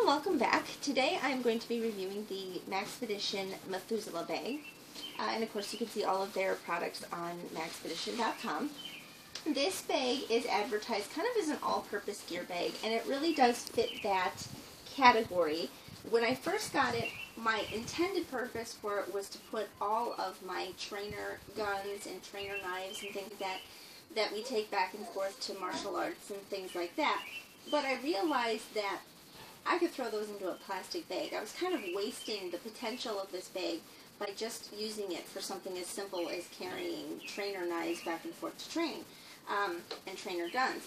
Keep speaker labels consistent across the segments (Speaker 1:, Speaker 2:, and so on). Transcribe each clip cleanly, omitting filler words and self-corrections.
Speaker 1: and welcome back. Today I'm going to be reviewing the Maxpedition Methuselah bag. And of course you can see all of their products on maxpedition.com. This bag is advertised kind of as an all-purpose gear bag, and it really does fit that category. When I first got it, my intended purpose for it was to put all of my trainer guns and trainer knives and things that we take back and forth to martial arts and things like that. But I realized that I could throw those into a plastic bag. I was kind of wasting the potential of this bag by just using it for something as simple as carrying trainer knives back and forth to training, and trainer guns.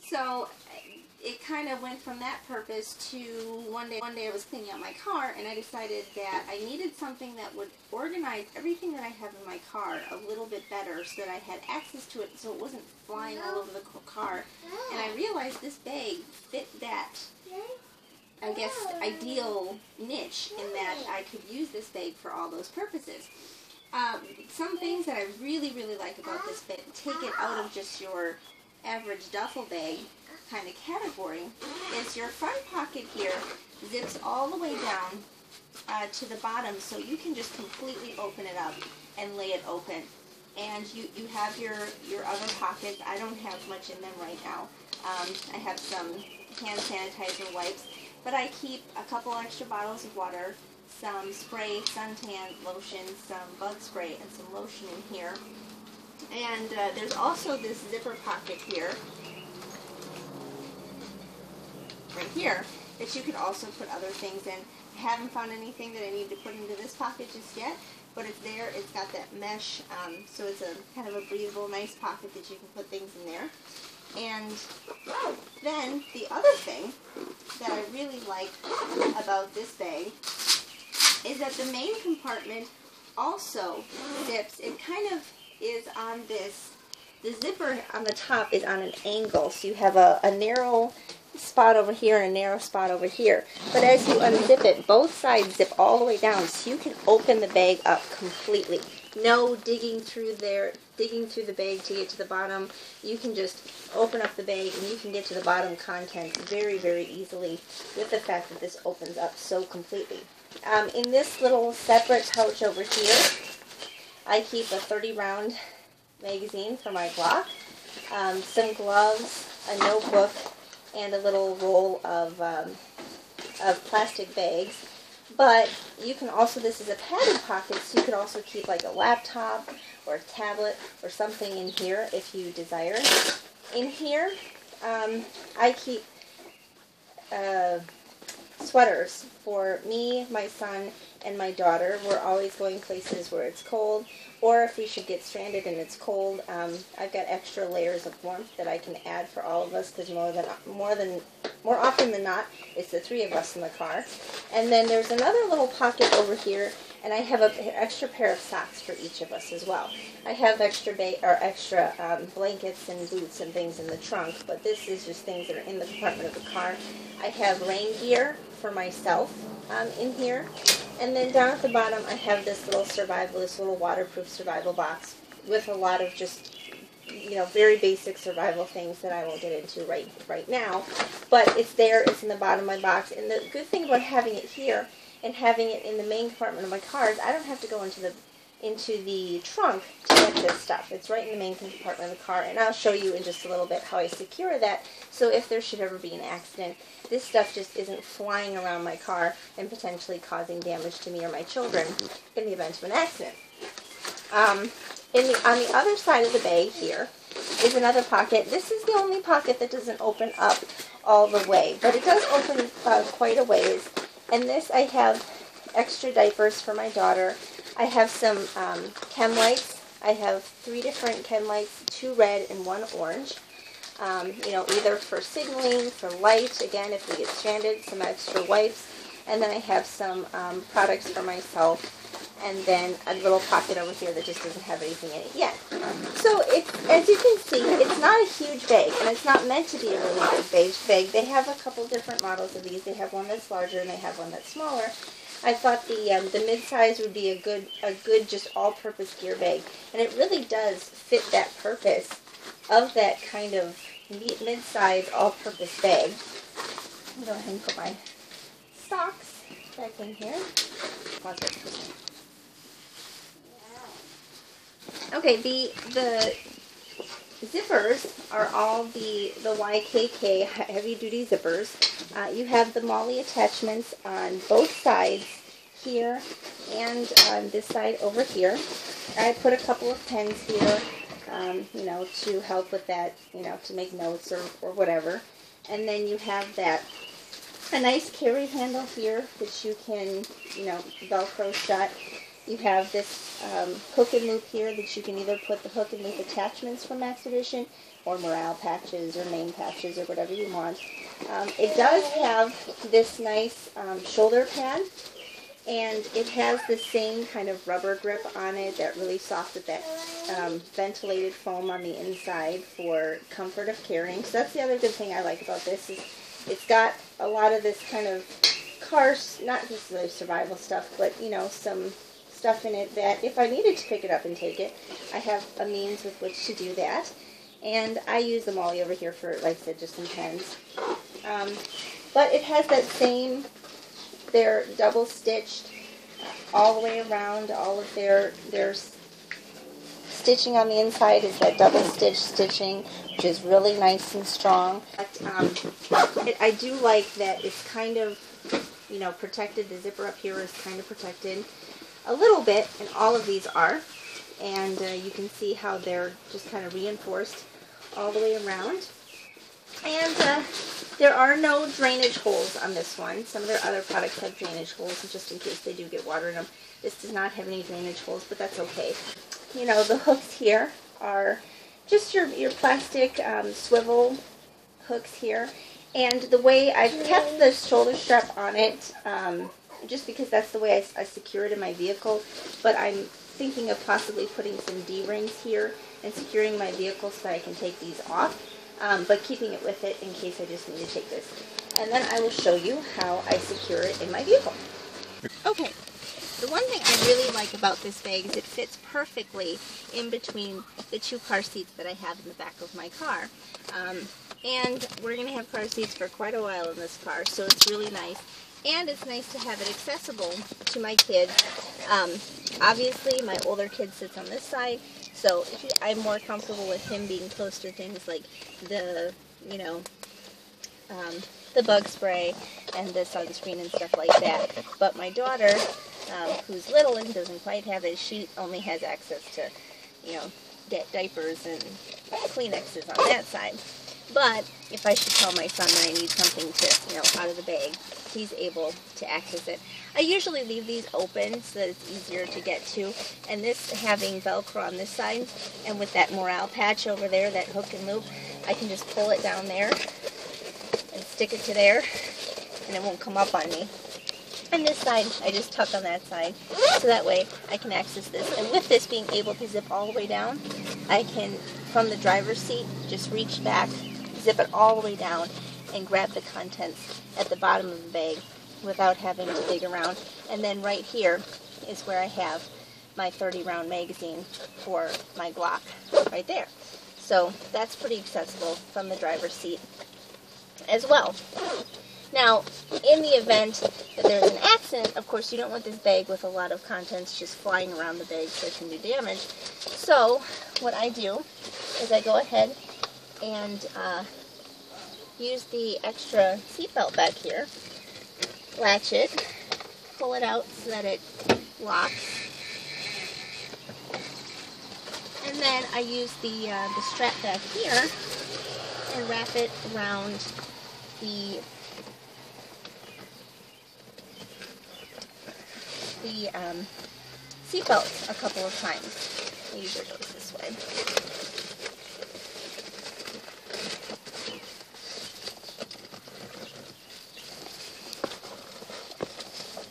Speaker 1: So it kind of went from that purpose to one day I was cleaning out my car, and I decided that I needed something that would organize everything that I have in my car a little bit better so that I had access to it so it wasn't flying all over the car. And I realized this bag fit that, I guess, ideal niche in that I could use this bag for all those purposes. Some things that I really like about this bag take it out of just your average duffel bag kind of category is your front pocket here zips all the way down to the bottom, so you can just completely open it up and lay it open. And you have your other pockets. I don't have much in them right now. I have some hand sanitizer wipes, but I keep a couple extra bottles of water, some spray, suntan lotion, some bug spray, and some lotion in here. And there's also this zipper pocket here, right here, that you could also put other things in. I haven't found anything that I need to put into this pocket just yet, but it's there. It's got that mesh, so it's a kind of a breathable, nice pocket that you can put things in there. And then the other thing that I really like about this bag is that the main compartment also zips. It kind of is on this, the zipper on the top is on an angle, so you have a narrow spot over here and a narrow spot over here. But as you unzip it, both sides zip all the way down, so you can open the bag up completely. No digging through the bag to get to the bottom. You can just open up the bag and you can get to the bottom content very easily with the fact that this opens up so completely. In this little separate pouch over here, I keep a 30-round magazine for my Glock, some gloves, a notebook, and a little roll of plastic bags. But you can also, this is a padded pocket, so you could also keep like a laptop or a tablet or something in here if you desire. In here, I keep sweaters for me, my son, and my daughter. We're always going places where it's cold, or if we should get stranded and it's cold, I've got extra layers of warmth that I can add for all of us, because more often than not, it's the three of us in the car. And then there's another little pocket over here, and I have an extra pair of socks for each of us as well. I have extra blankets and boots and things in the trunk, but this is just things that are in the compartment of the car. I have rain gear for myself in here. And then down at the bottom, I have this little waterproof survival box with a lot of just, very basic survival things that I won't get into right now. But it's there, it's in the bottom of my box. And the good thing about having it here and having it in the main compartment of my car is I don't have to go into the trunk to get this stuff. It's right in the main compartment of the car, and I'll show you in just a little bit how I secure that, so if there should ever be an accident, this stuff just isn't flying around my car and potentially causing damage to me or my children in the event of an accident. On the other side of the bag here is another pocket. This is the only pocket that doesn't open up all the way, but it does open quite a ways. And this, I have extra diapers for my daughter. I have some chem lights. I have 3 different chem lights, 2 red and 1 orange. Either for signaling, for light, again, if we get stranded, some extra wipes. And then I have some products for myself. And then a little pocket over here that just doesn't have anything in it yet. So, as you can see, it's not a huge bag, and it's not meant to be a really big bag. They have a couple different models of these. They have one that's larger and they have one that's smaller. I thought the mid-size would be a good just all-purpose gear bag, and it really does fit that purpose of that kind of mid-size all-purpose bag. I'll go ahead and put my socks back in here. Pause it. Okay, the zippers are all the YKK heavy duty zippers. You have the MOLLE attachments on both sides here and on this side over here. I put a couple of pens here, you know, to help with that, you know, to make notes or whatever. And then you have a nice carry handle here that you can, you know, Velcro shut. You have this hook and loop here that you can either put the hook and loop attachments from Maxpedition or morale patches or name patches or whatever you want. It does have this nice shoulder pad, and it has the same kind of rubber grip on it, that really soft with that ventilated foam on the inside for comfort of carrying. So that's the other good thing I like about this, is it's got a lot of this kind of not just really survival stuff, but, you know, some stuff in it that if I needed to pick it up and take it, I have a means with which to do that. And I use the MOLLE over here for, like I said, just some pens. But it has that same, they're double stitched all the way around. All of their stitching on the inside is that double stitching, which is really nice and strong. But, I do like that it's kind of, you know, protected. The zipper up here is kind of protected a little bit, and all of these are. And you can see how they're just kind of reinforced all the way around. And there are no drainage holes on this one. Some of their other products have drainage holes, just in case they do get water in them. This does not have any drainage holes, but that's okay. You know, the hooks here are just your plastic swivel hooks here. And the way I've kept the shoulder strap on it, just because that's the way I secure it in my vehicle, but I'm thinking of possibly putting some D-rings here and securing my vehicle so that I can take these off, but keeping it with it in case I just need to take this. And then I will show you how I secure it in my vehicle. Okay, the one thing I really like about this bag is it fits perfectly in between the two car seats that I have in the back of my car. And we're going to have car seats for quite a while in this car, so it's really nice. And it's nice to have it accessible to my kids. Obviously, my older kid sits on this side, so I'm more comfortable with him being close to things like the, you know, the bug spray and the sunscreen and stuff like that. But my daughter, who's little and doesn't quite have it, she only has access to, you know, diapers and Kleenexes on that side. But if I should tell my son that I need something to, you know, out of the bag, he's able to access it. I usually leave these open so that it's easier to get to. And this having Velcro on this side, and with that morale patch over there, that hook and loop, I can just pull it down there and stick it to there, and it won't come up on me. And this side, I just tuck on that side, so that way I can access this. And with this being able to zip all the way down, I can, from the driver's seat, just reach back, zip it all the way down, and grab the contents at the bottom of the bag without having to dig around. And then right here is where I have my 30-round magazine for my Glock, right there. So that's pretty accessible from the driver's seat as well. Now, in the event that there's an accident, of course, you don't want this bag with a lot of contents just flying around the bag so it can do damage. So what I do is I go ahead and use the extra seatbelt back here, latch it, pull it out so that it locks, and then I use the strap back here and wrap it around the seatbelt a couple of times. It usually goes this way.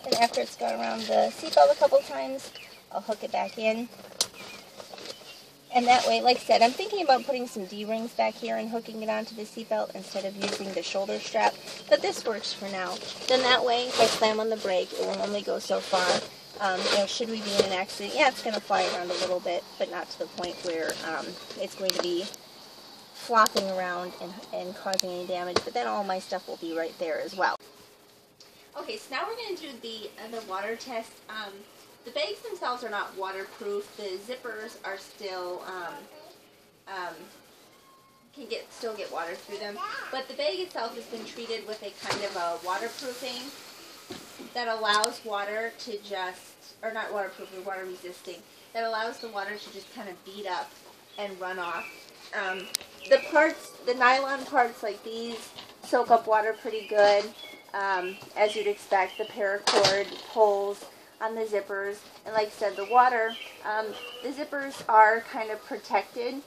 Speaker 1: And after it's gone around the seatbelt a couple of times, I'll hook it back in. And that way, like I said, I'm thinking about putting some D-rings back here and hooking it onto the seatbelt instead of using the shoulder strap, but this works for now. Then that way, if I slam on the brake, it will only go so far. You know, should we be in an accident, yeah, it's going to fly around a little bit, but not to the point where it's going to be flopping around and causing any damage, but then all my stuff will be right there as well. Okay, so now we're going to do the water test. The bags themselves are not waterproof. The zippers are still still get water through them, but the bag itself has been treated with a kind of a waterproofing that allows water to just, or not waterproofing, water resisting, that allows the water to just kind of bead up and run off. The parts, the nylon parts like these, soak up water pretty good, as you'd expect. The paracord pulls on the zippers, and like I said, the water, the zippers are kind of protected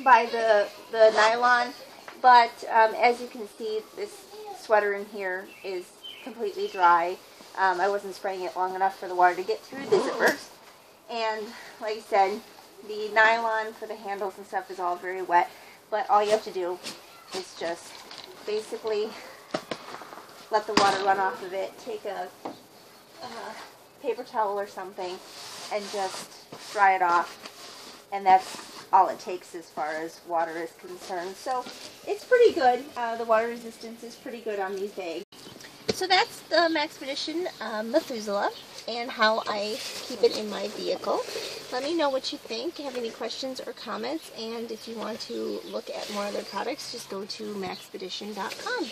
Speaker 1: by the nylon, but as you can see, this sweater in here is completely dry. I wasn't spraying it long enough for the water to get through the zippers, and like I said, the nylon for the handles and stuff is all very wet, but all you have to do is just basically let the water run off of it, take a paper towel or something, and just dry it off, and that's all it takes as far as water is concerned. So it's pretty good. The water resistance is pretty good on these bags. So that's the Maxpedition Methuselah and how I keep it in my vehicle. Let me know what you think, have any questions or comments, and if you want to look at more other products, just go to maxpedition.com.